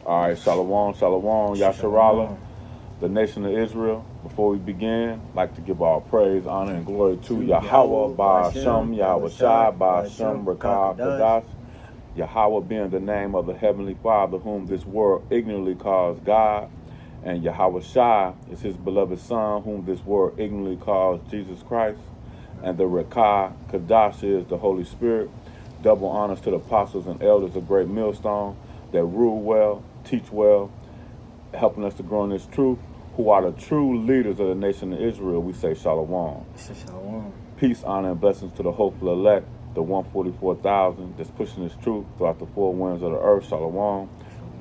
All right, Shalom, Shalom, Yasharala, Shalom. the nation of Israel. Before we begin, I'd like to give all praise, honor, and glory to To Yahweh, Yahweh, Ba'ashem, Ba'ashem, Yahweh Yahweh Shai, Shai, Ba'ashem, Ba'ashem, Rakah, Kakadash. Kadash. Yahweh being the name of the Heavenly Father, whom this world ignorantly calls God. And Yahweh Shai is his beloved Son, whom this world ignorantly calls Jesus Christ. And the Rakah, Kadash is the Holy Spirit. Double honors to the apostles and elders of Great Millstone that rule well, teach well, helping us to grow in this truth, who are the true leaders of the nation of Israel. We say Shalom. Shalom. Peace, honor, and blessings to the hopeful elect, the 144,000 that's pushing this truth throughout the four winds of the earth. Shalom.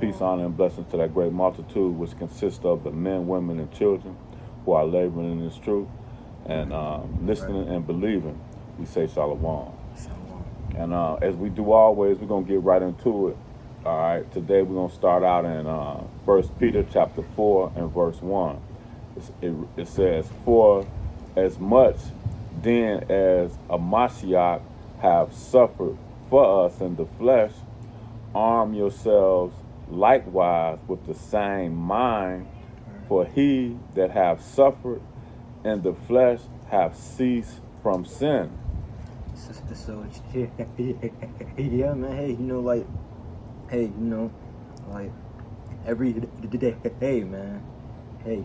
Peace, honor, and blessings to that great multitude, which consists of the men, women, and children who are laboring in this truth and listening and believing. We say Shalom. Shalom. And as we do always, we're going to get right into it. All right, today we're going to start out in 1 Peter chapter 4 and verse 1. It says, "For as much then as a Mashiach have suffered for us in the flesh, arm yourselves likewise with the same mind, for he that have suffered in the flesh have ceased from sin." So, yeah, man. Hey, like every day, hey, man. Hey,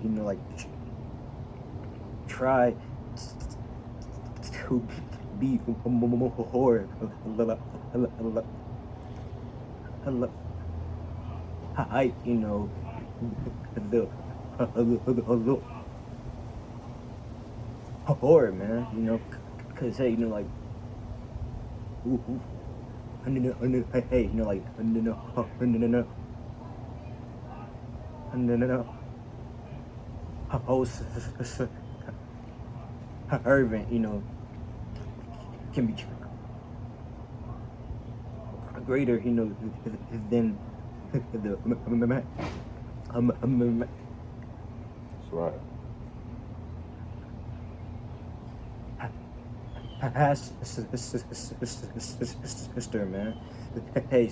try to be more hype, the horror, man, because, hey, ooh, hey, no, host Irvin, can be greater, than the That's right. sister, man. Hey,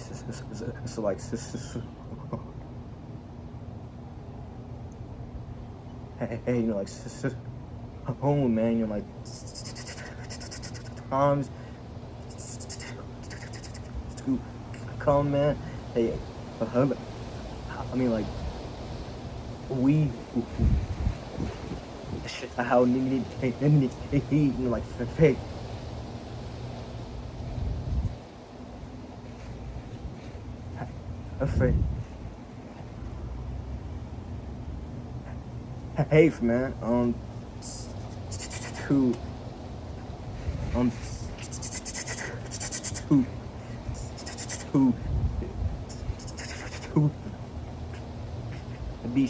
so like, hey, like, home, man. Like, times to come, man. Hey, I mean, like, we how need like fake. Afraid. Hey, man. To to to be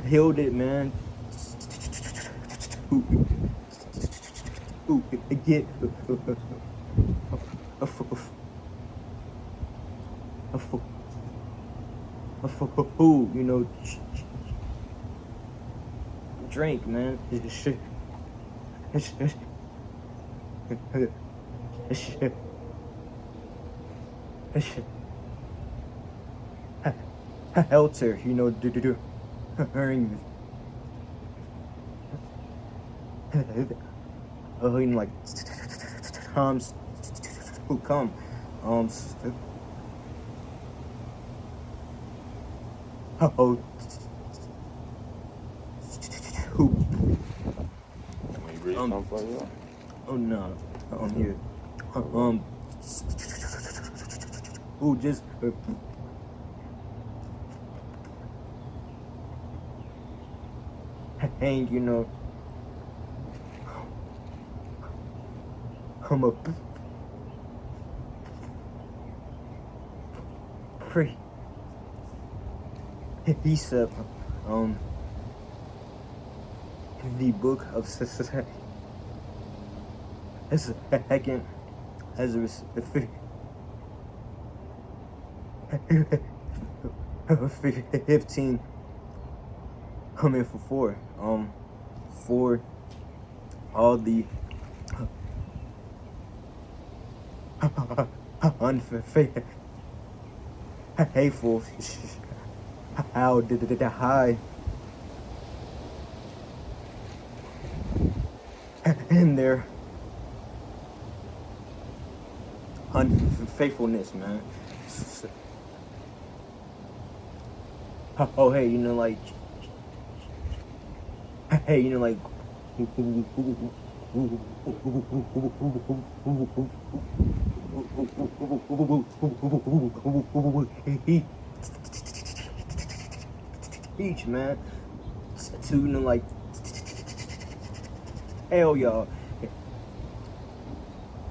healed it, man. To get a food, drink, man. Helter, earning, like times who come, oh, who, Can we read something for you? oh no, here, who just hang, I'm a pre. He said, the book of society as a second as a 15 coming for for all the unfaithful. Hateful. How did I hide in their unfaithfulness, man? Oh, hey, like, hey, like, teach, man, to, like, hell, y'all.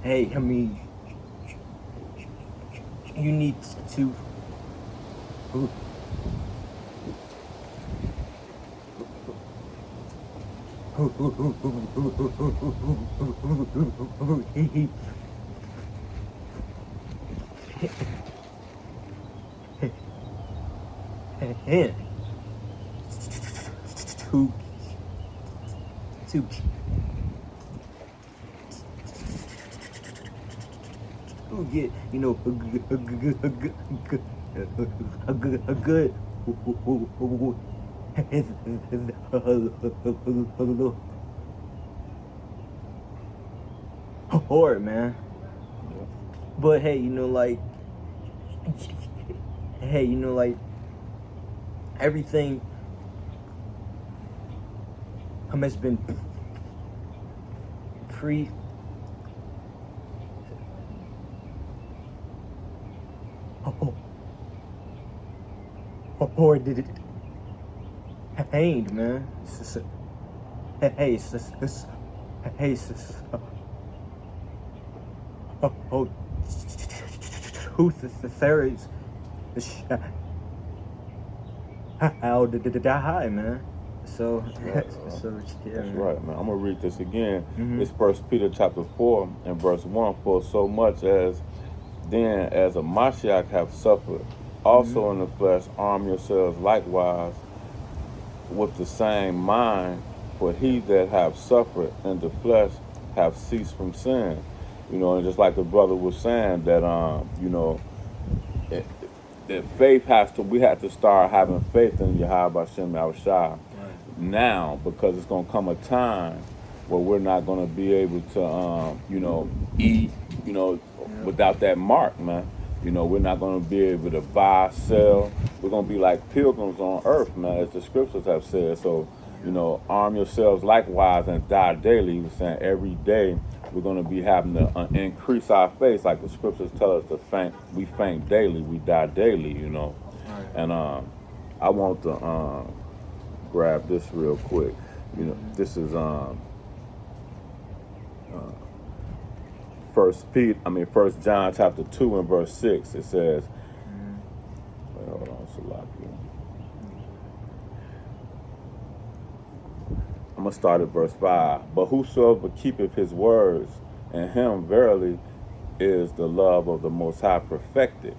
Hey, I mean, you need to to get, a good horde, man. But hey, like, hey, like, everything has been or did it hanged, man. Hey, truth is the theories. How did I high, man? So, Right, so yeah, that's man. right, man. I'm gonna read this again. It's First Peter chapter 4 and verse 1. For so much as then as a Mashiach have suffered, also in the flesh, arm yourselves likewise with the same mind. For he that have suffered in the flesh have ceased from sin. And just like the brother was saying that that faith we have to start having faith in Yahweh Hashem Yahushua now, because it's going to come a time where we're not going to be able to, eat, without that mark, man. We're not going to be able to buy, sell. We're going to be like pilgrims on earth, man, as the scriptures have said. So, arm yourselves likewise and die daily. He was saying every day we're going to be having to increase our faith, like the scriptures tell us to faint. We faint daily, we die daily, Right. And I want to grab this real quick. This is First John chapter 2 and verse 6. It says, wait, hold on, Salakia. I'm gonna start at verse 5. But whosoever keepeth his words, in him verily is the love of the Most High perfected.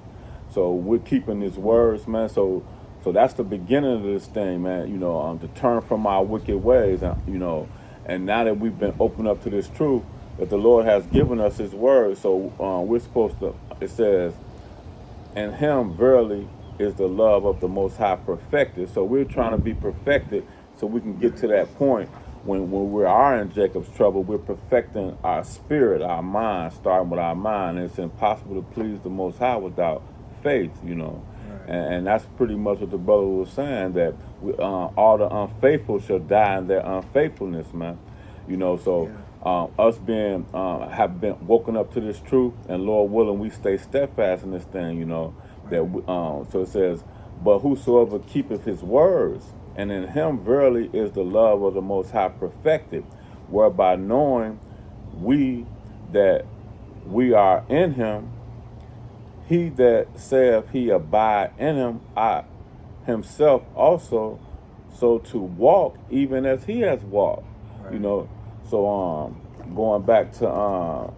So we're keeping his words, man. So that's the beginning of this thing, man. To turn from our wicked ways, and now that we've been opened up to this truth, that the Lord has given us his word. So we're supposed to, it says, in him verily is the love of the Most High perfected. So we're trying to be perfected so we can get to that point when we are in Jacob's trouble. We're perfecting our spirit, our mind, starting with our mind. And it's impossible to please the Most High without faith, Right. And that's pretty much what the brother was saying, that all the unfaithful shall die in their unfaithfulness, man. Us being have been woken up to this truth, and Lord willing, we stay steadfast in this thing. That so it says, but whosoever keepeth his words, and in him verily is the love of the Most High perfected, whereby knowing we that we are in him, he that saith he abide in him, I himself also, so to walk even as he has walked. Right. So going back to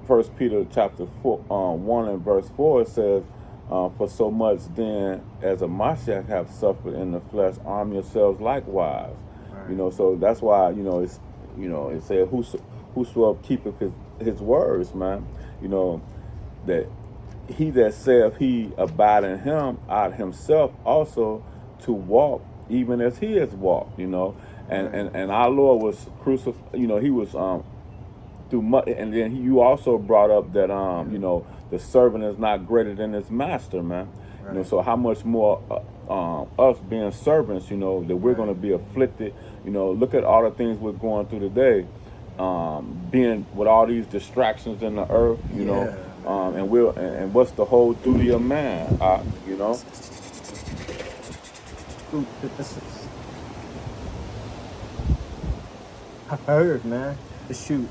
First Peter chapter 4, 1 and verse 4, it says, for so much then as a Mashiach have suffered in the flesh, arm yourselves likewise. Right. So that's why, it's, it said, whosoever keepeth his words, man, that he that saith he abide in him ought himself also to walk even as he has walked, and our Lord was crucified, he was through much, and then you also brought up that the servant is not greater than his master, man. Right. So how much more us being servants, that we're going to be afflicted. Look at all the things we're going through today, being with all these distractions in the earth, and what's the whole duty of man, I heard, man. The shoot.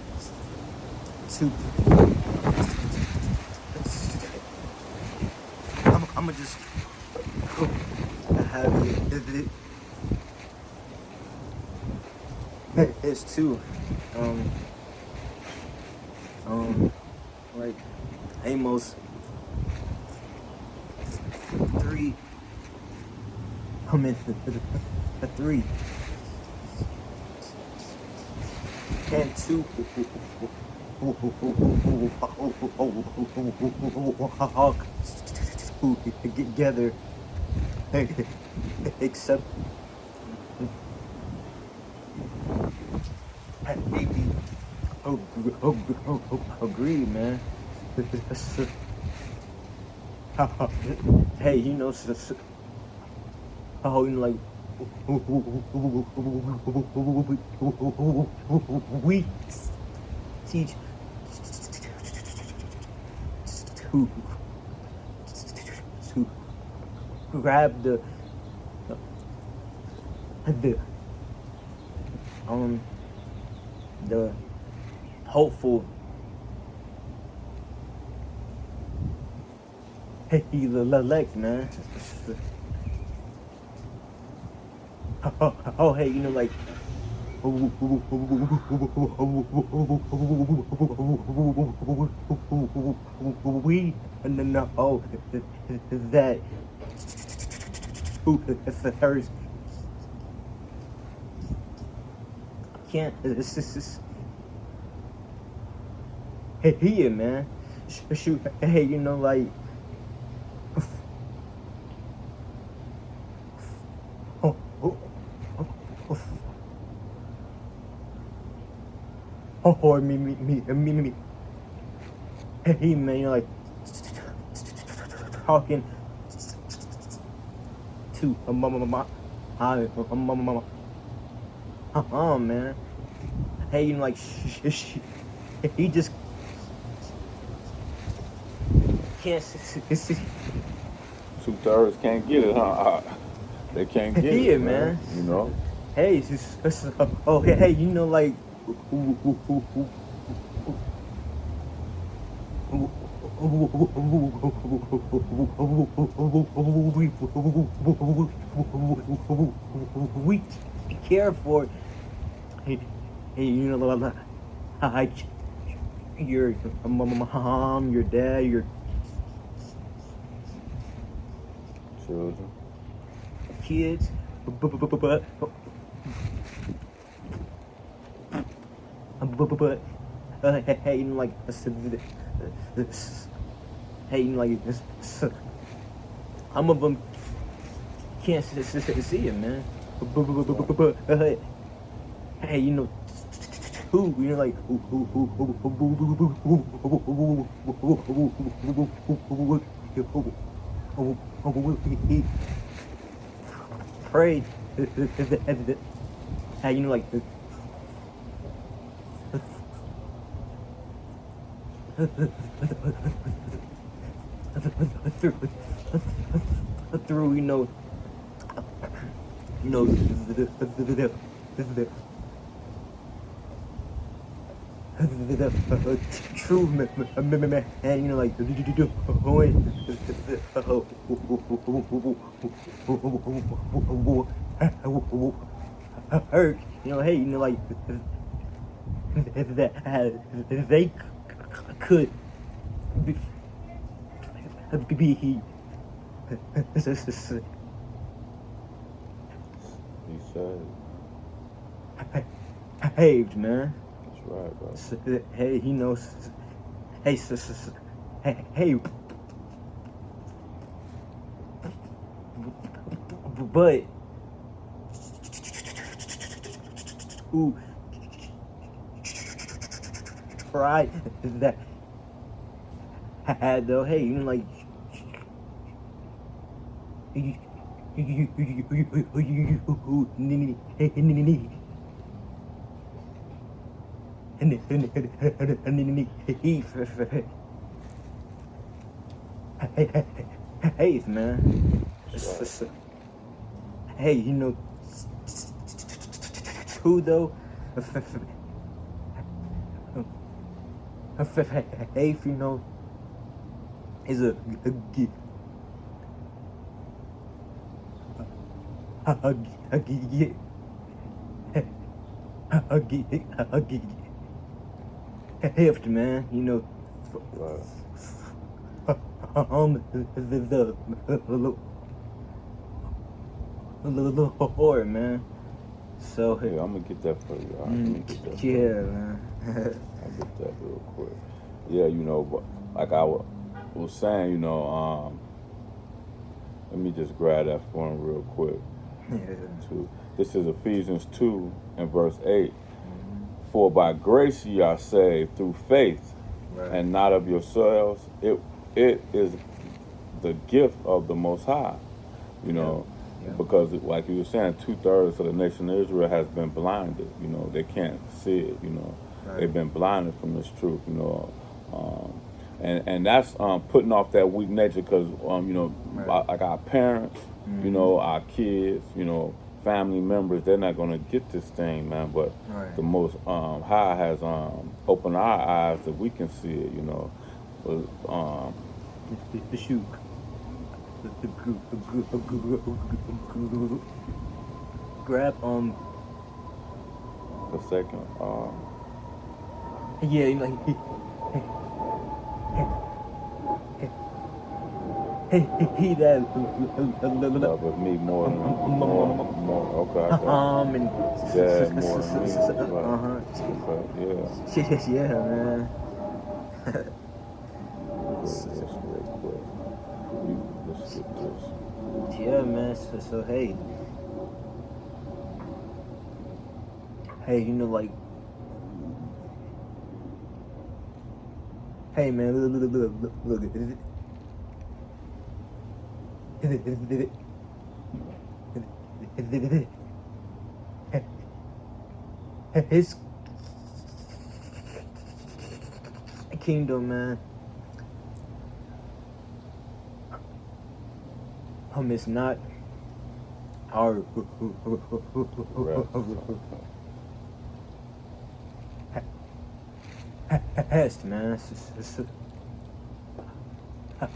I'ma just have it. It's two. Like Amos 3. I'm in the 3. And 2. Get together, except maybe agree, man. Hey, like we teach to grab the hopeful elect, man. Oh, hey, like we know that first can't here, man. Shoot, hey, like or me. Hey, man, like talking to mama, man. Hey, like he just can't see. 2/3 can't get it, huh? They can't get Yeah, it, man. Hey, hey, like we care for. Hey, like your mom, your dad, your children, kids, but hey, like hey, like some of them can't see it, man. Hey, who, like he prayed. Hey, like through the true man, like hurt, hey, like that they could be he said. Behaved, man. That's right, bro. Hey, hey, but who tried that had though? Hey, you know, like Hey, man. Hey, you know, who though? Hey, you know, is a gift, man. You know, the horror, man. So Hey, I'm gonna get that for you. All right, let me get that. yeah, man. I'll get that real quick. Yeah, you know, but like I was saying, you know, let me just grab that for him real quick. Yeah. This is Ephesians 2 and verse 8. For by grace ye are saved through faith, Right. and not of yourselves. It is the gift of the Most High. You know, Yeah. because like you were saying, 2/3 of the nation of Israel has been blinded. You know, they can't see it. You know, Right. they've been blinded from this truth. You know, and that's putting off that weak nature because you know, Right. like our parents, you know, our kids, you know, family members, they're not gonna get this thing, man. But Right. the Most High has opened our eyes that we can see it. You know, but, The shoot. Grab a second. yeah, you know, he that Love of me more than more. Okay, I got you. and Yeah, more than me. Right. Okay, yeah. yeah, man. This real quick. Let's get this. Yeah, man. So hey, you know, like, hey, man, look. His kingdom, man. It's not our best, man.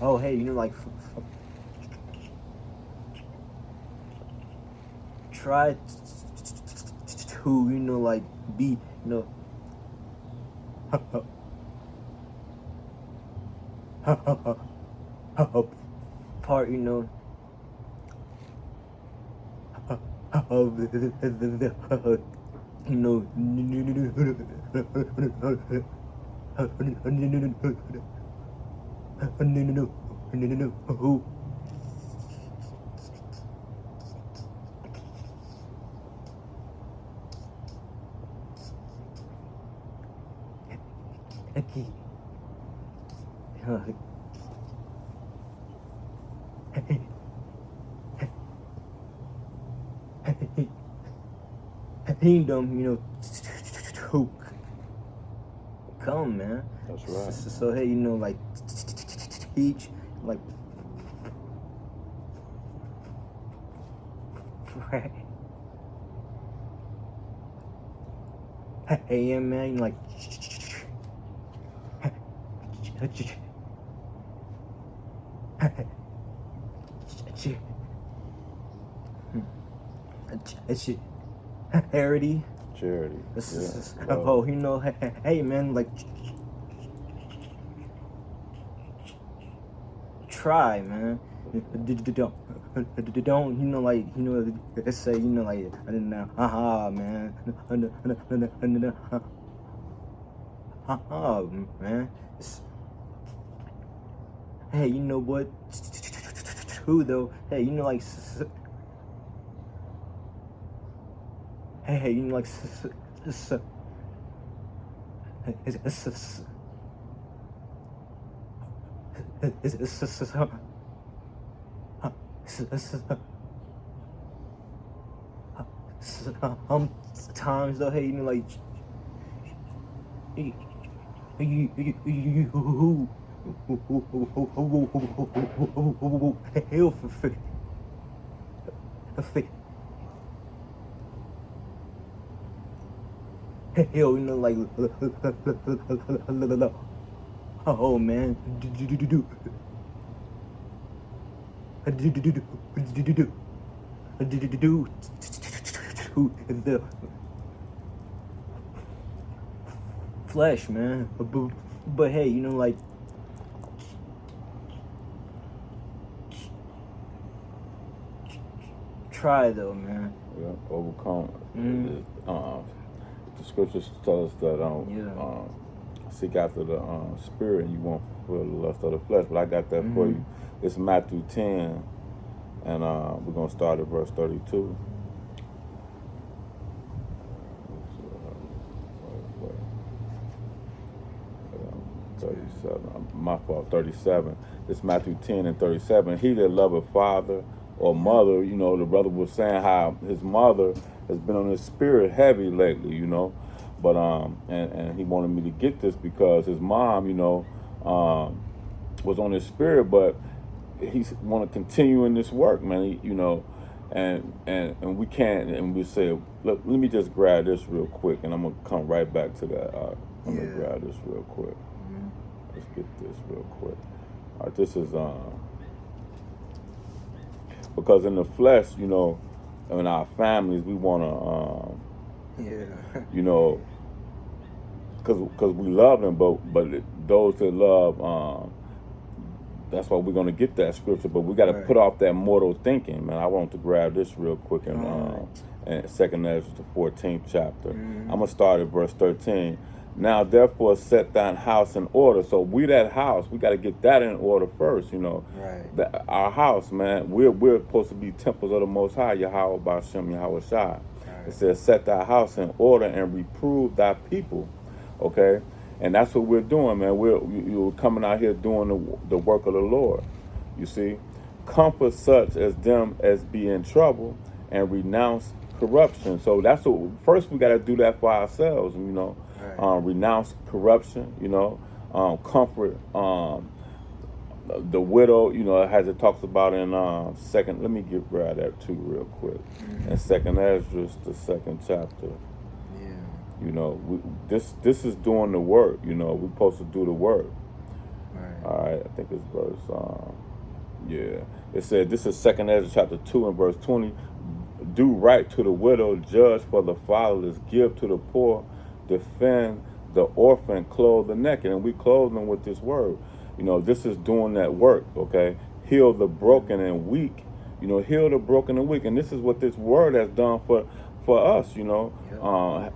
Oh, hey, you know, like, try to, you know, like, be, you know, part, you know, of the you know, who kingdom, you know, to come, man. That's right. So hey, you know, like, teach, like, pray. Hey, yeah, man, like, charity. Charity. Yeah. Oh, you know, hey, man, like, try, man. Don't, you know, like, you know, let's say, you know, like, I didn't know, haha, man. Haha, man. Hey, you know what? Who though? Hey, you know, like, hey, you know, like, sometimes though, hey, you know, like, hell for hell, you know, like, oh man, the flesh, man. But hey, you know, like, try though, man. Yeah, overcome. Mm. The scriptures tell us that Yeah. seek after the spirit, and you won't fulfill the lust of the flesh. But I got that for you. It's Matthew 10, and we're gonna start at verse 32. 37. My fault. 37. It's Matthew 10 and 37. He that loveth father or mother, you know, the brother was saying how his mother has been on his spirit heavy lately, you know. But and he wanted me to get this because his mom, you know, was on his spirit, but he want to continue in this work, man. He, you know, and we can't, and we say, look, let me just grab this real quick, and I'm gonna come right back to that. I'm gonna grab this real quick. Let's get this real quick. All right, this is because in the flesh, you know, in our families, we want to, you know, because we love them, but those that love, that's why we're going to get that scripture. But we got to put off that mortal thinking, man. I want to grab this real quick in 2nd Ezra, the 14th chapter. I'm going to start at verse 13. Now, therefore, set thine house in order. So we that house, we got to get that in order first, you know. Right. Our house, man, we're supposed to be temples of the Most High, Yahweh B'Shem, Yahweh Shai. Right. It says, set thy house in order and reprove thy people, okay? And that's what we're doing, man. We're coming out here doing the work of the Lord, you see. Comfort such as them as be in trouble and renounce corruption. So that's what, first we got to do that for ourselves, you know. Right. Renounce corruption, you know, comfort the widow, you know, as it talks about in second. Let me grab that too real quick. In 2nd Ezra, the 2nd chapter. Yeah. You know, this is doing the work. You know, we're supposed to do the work. Right. All right. I think it's verse. Yeah. It said this is 2nd Ezra chapter 2 and verse 20. Do right to the widow, judge for the fatherless, give to the poor, defend the orphan, clothe the naked. And we clothe them with this word. You know, this is doing that work, okay? Heal the broken and weak. You know, heal the broken and weak. And this is what this word has done for us, you know.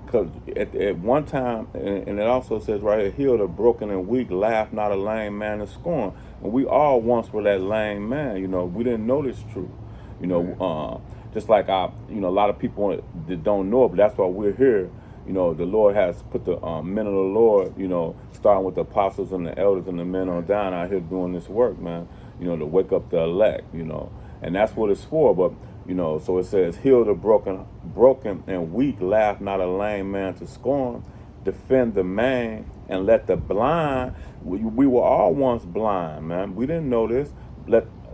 Because at one time, and it also says right here, heal the broken and weak, laugh not a lame man to scorn. And we all once were that lame man, you know. We didn't know this truth, you know. Just like you know, a lot of people that don't know it, but that's why we're here. You know, the Lord has put the men of the Lord, you know, starting with the apostles and the elders and the men on down out here doing this work, man, you know, to wake up the elect, you know, and that's what it's for. But, you know, so it says, heal the broken and weak, laugh not a lame man to scorn, defend the man, and let the blind, we were all once blind, man. We didn't know this.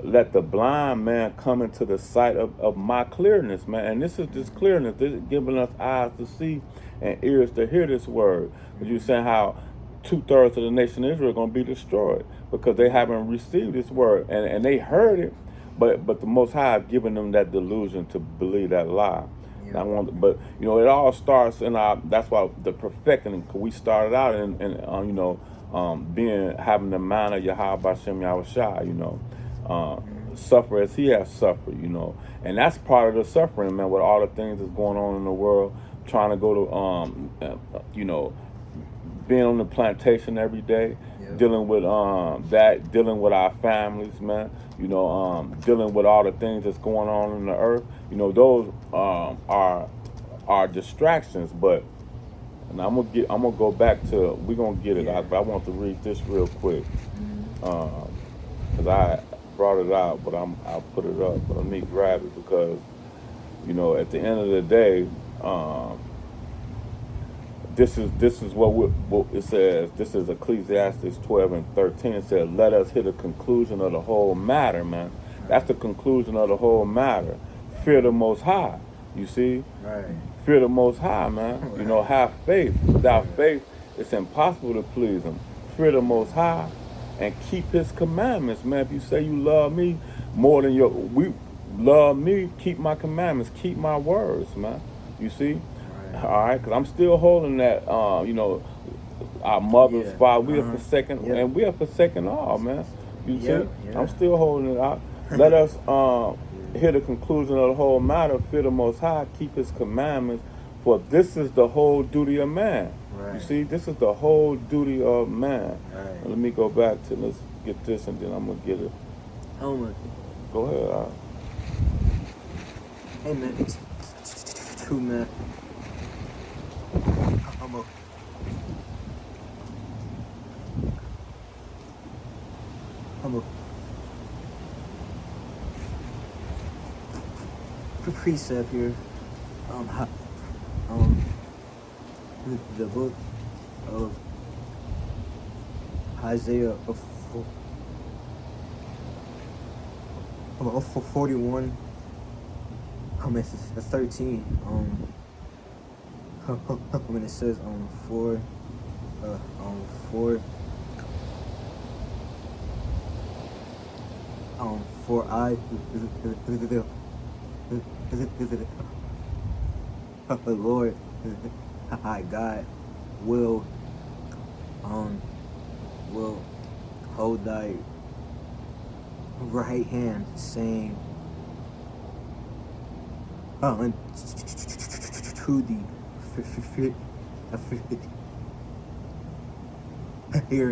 Let the blind man come into the sight of my clearness, man. And this is this clearness. This is giving us eyes to see and ears to hear this word. Because you're saying how 2/3 of the nation of Israel are going to be destroyed because they haven't received this word. And they heard it, but the Most High have given them that delusion to believe that lie. Yeah. But, you know, it all starts in that's why the perfecting, because we started out in you know, having the mind of Yahweh B'Shem Yahweh Shai, you know. Suffer as he has suffered, you know, and that's part of the suffering, man, with all the things that's going on in the world, trying to go to you know, being on the plantation every day, dealing with dealing with our families, man, you know, dealing with all the things that's going on in the earth, you know, those are are distractions. But and I'm gonna go back to we're gonna get it Yeah. out, but I want to read this real quick Mhm. because I brought it out, but I'll put it up. But let me grab it because at the end of the day, um, this is what it says. This is Ecclesiastes 12:13. It says, "Let us hit a conclusion of the whole matter, man." That's the conclusion of the whole matter. Fear the Most High. You see, Right. fear the Most High, man. Right. Have faith. Without Right. faith, it's impossible to please Him. Fear the Most High, and keep His commandments, man. If you say you love me more than we love me, keep my commandments, keep my words, man. You see. Right. All right, because I'm still holding that. Our mothers, Yeah. father, we are Uh-huh. forsaken, Yep. and we are forsaken all, man. You Yep. see, Yeah. I'm still holding it out. Let us Yeah. hear the conclusion of the whole matter. Fear the Most High, keep His commandments, for this is the whole duty of man. You Right. see, this is the whole duty of man. Right. Let me go back to let's get this, and then I'm gonna get it. Oh my. Go ahead. Hey man. True man. I'm a. I'm a. Precept here. Ha, um. The book of Isaiah of 41. It's 13. When it says for for I the Lord I God will hold thy right hand, saying to thee, fear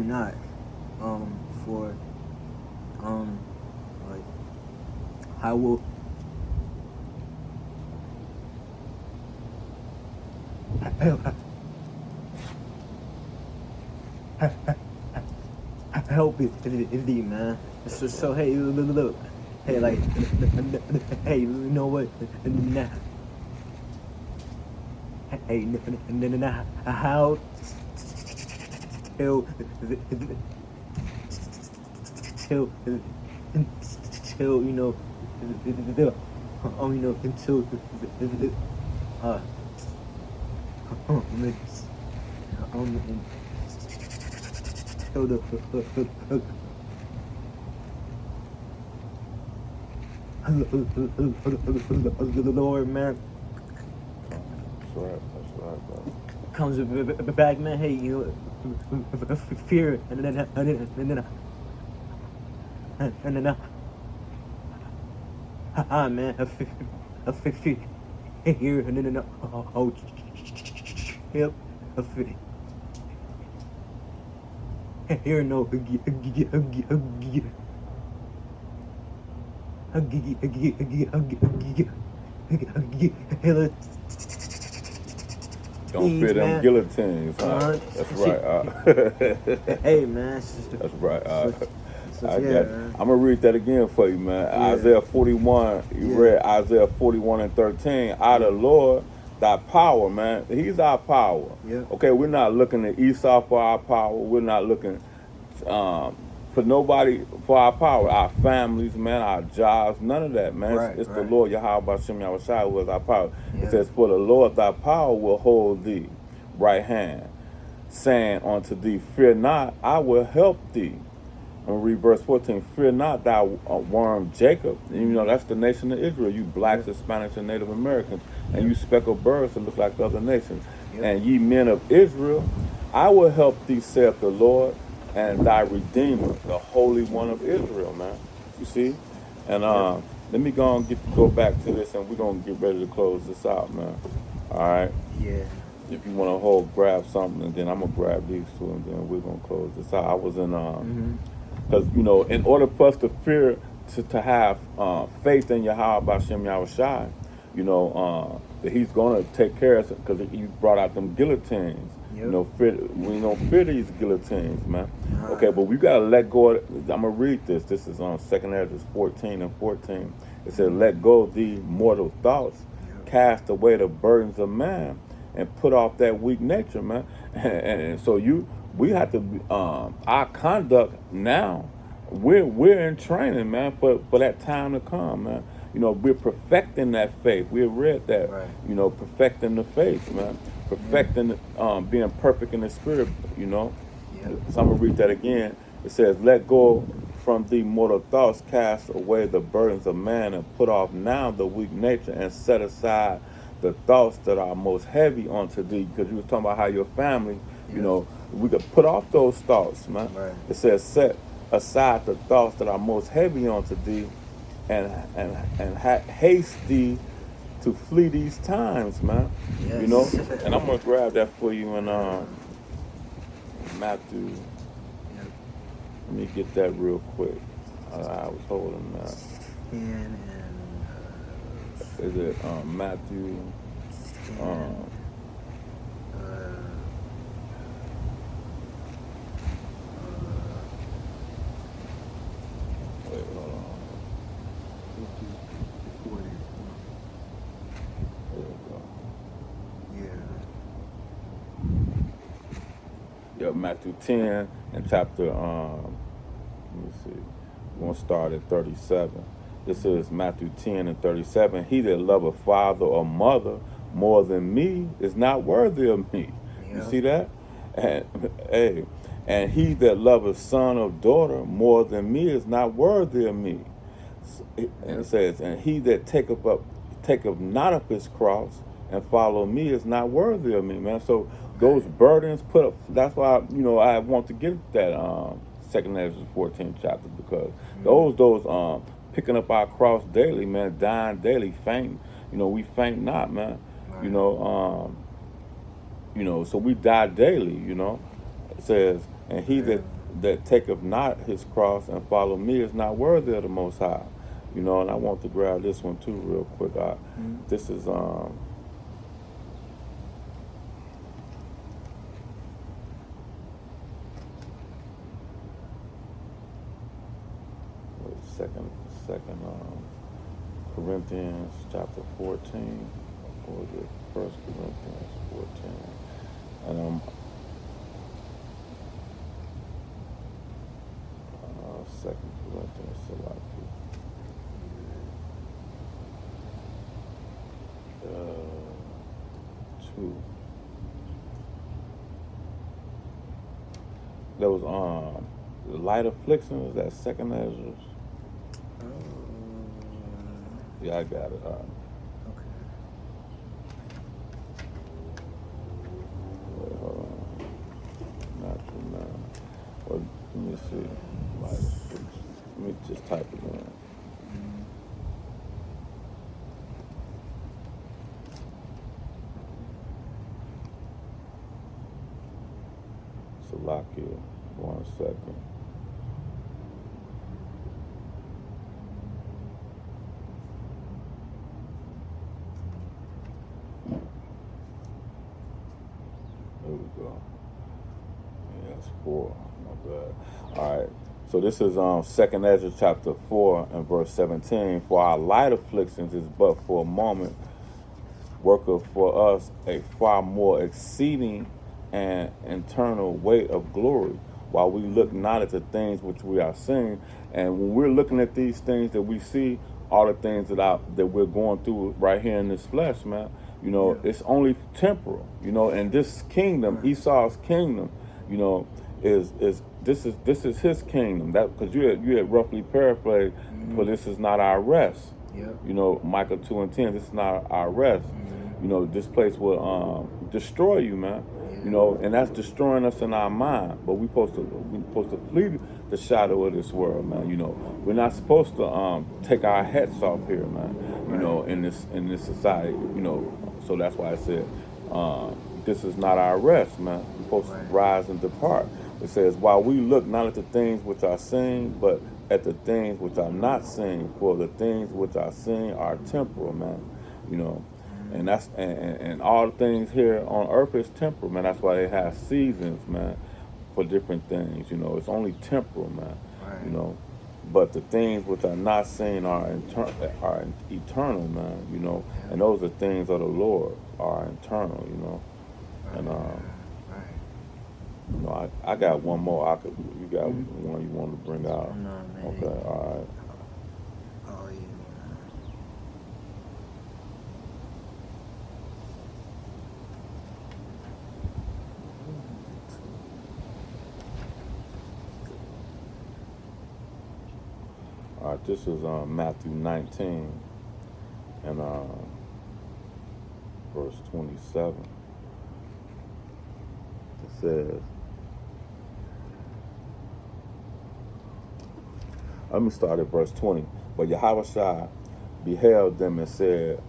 not, for like I will help thee, man. So hey, look, hey, like, hey, you know what? Nah, hey, nah, how till till till until uh until the Lord, man, That's right. That's right, bro. comes back, man. Hey, fear and then man, a fear here and then oh, yep, a fear here no Don't fear them man. guillotines, huh? That's right. Hey man, That's right. I yeah, got. man. I'm gonna read that again for you, man. Yeah. Isaiah 41. You Yeah. read Isaiah 41:13. I, the Lord, thy power, man. He's our power. Yeah. Okay, we're not looking to Esau for our power. We're not looking for nobody for our power. Our families, man. Our jobs. None of that, man. Right, It's the right. Lord Yahweh Shem Yahushua who is our power. Yeah. It says, "For the Lord thy power will hold thee right hand, saying unto thee, Fear not, I will help thee." And read verse 14, "Fear not thou worm Jacob." And, that's the nation of Israel. You blacks, Hispanics, and Native Americans. And you speckled birds that look like the other nations. Yep. And ye men of Israel, I will help thee, saith the Lord, and thy Redeemer, the Holy One of Israel, man. You see? And let me go back to this, and we're going to get ready to close this out, man. All right? Yeah. If you want to grab something, and then I'm going to grab these two, and then we're going to close this out. I was in... Because, in order for us to have faith in Yahweh Bashem Yahushai, that he's going to take care of us because he brought out them guillotines. Yep. We don't fear these guillotines, man. Uh-huh. Okay, but we got to let go. I'm going to read this. This is on 2 Ezra 14 and 14. It says, let go of the mortal thoughts, cast away the burdens of man, and put off that weak nature, man. And so we have to, our conduct now, we're in training, man, for that time to come, man. We're perfecting that faith. We read that, Right. Perfecting the faith, man. Perfecting, being perfect in the spirit, Yep. So I'm going to read that again. It says, let go from the mortal thoughts, cast away the burdens of man, and put off now the weak nature, and set aside the thoughts that are most heavy unto thee. Because you were talking about how your family, we could put off those thoughts, man. Right. It says, set aside the thoughts that are most heavy unto thee, and haste thee to flee these times, man. Yes. And I'm gonna grab that for you in Matthew. Yep. Let me get that real quick. I was holding that. And Is it Matthew? Wait, hold on. There we go. Yeah. Yeah, Matthew 10 and chapter, let me see. We're going to start at 37. This is Matthew 10 and 37. He that loveth father or mother more than me is not worthy of me. Yeah. You see that? And he that loveth son or daughter more than me is not worthy of me. And it says, and he that taketh not up his cross and follow me is not worthy of me, man. So those burdens put up. That's why I want to get that 2 Ezra 14 chapter, because those picking up our cross daily, man, dying daily, faint. We faint not, man. Right. So we die daily. It says, and he that taketh not his cross and follow me is not worthy of the Most High. And I want to grab this one too real quick. This is second Corinthians chapter 14, or was it 1 Corinthians 14? And 2 Corinthians, a lot of people. 2. There was the light afflictions, that 2 Ezra. Yeah, I got it. Okay. Wait, hold on. Not for now. Well, let me see. Let me just type it in. Salakia. 1 second. There we go. Yeah, that's 4. Not bad. All right. So this is 2 Ezra chapter 4 and verse 17. For our light afflictions is but for a moment, worketh for us a far more exceeding and eternal weight of glory, while we look not at the things which we are seeing. And when we're looking at these things that we see, all the things that we're going through right here in this flesh, man, it's only temporal, and this kingdom, Esau's kingdom, is this is his kingdom. That, because you had roughly paraphrased, for this is not our rest. Yep. Micah 2 and 10, this is not our rest. This place will destroy you, man. And that's destroying us in our mind. But we're supposed to flee the shadow of this world, man. We're not supposed to take our hats off here, man. In this society, So that's why I said this is not our rest, man. We're supposed to rise and depart. It says, while we look not at the things which are seen, but at the things which are not seen. For the things which are seen are temporal, man. you know. And that's and all the things here on earth is temporal, man. That's why they have seasons, man, for different things. You know, it's only temporal, man. Right. You know, but the things which are not seen are are eternal, man. You know, and those are things of the Lord are eternal. You know, and Right. you know, I got one more. You got one you want to bring out? No, man. Okay, all right. Oh yeah. All right, this is Matthew 19 and verse 27. It says, let me start at verse 20. But Yahushua beheld them and said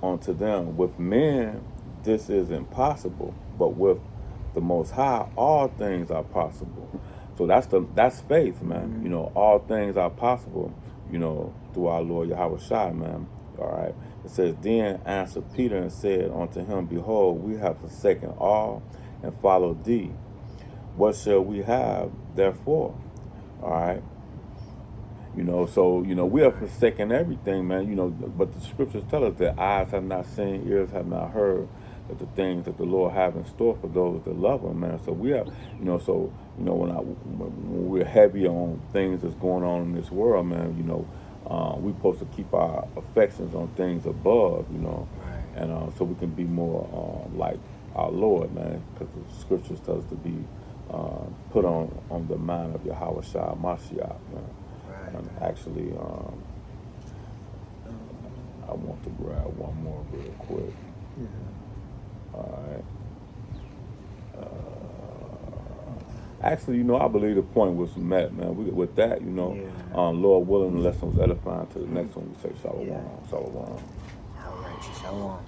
unto them, with men this is impossible, but with the Most High all things are possible. So that's faith, man. You know, all things are possible, you know, through our Lord Yahushua, man. All right. It says, then answered Peter and said unto him, behold, we have forsaken all and followed thee. What shall we have therefore? All right. You know, so, you know, we are forsaken everything, man, you know, but the scriptures tell us that eyes have not seen, ears have not heard, that the things that the Lord have in store for those that love him, man. So we have, you know, so, you know, when we're heavy on things that's going on in this world, man, you know, we're supposed to keep our affections on things above, you know, and so we can be more like our Lord, man, because the scriptures tell us to be put on the mind of Yahushua Mashiach, man. And actually, I want to grab one more real quick. All right. Actually, you know, I believe the point was met, man. With that, you know, Lord willing, the lesson was edifying. To the next one, we say Shalom. Shalom. All right, Shalom.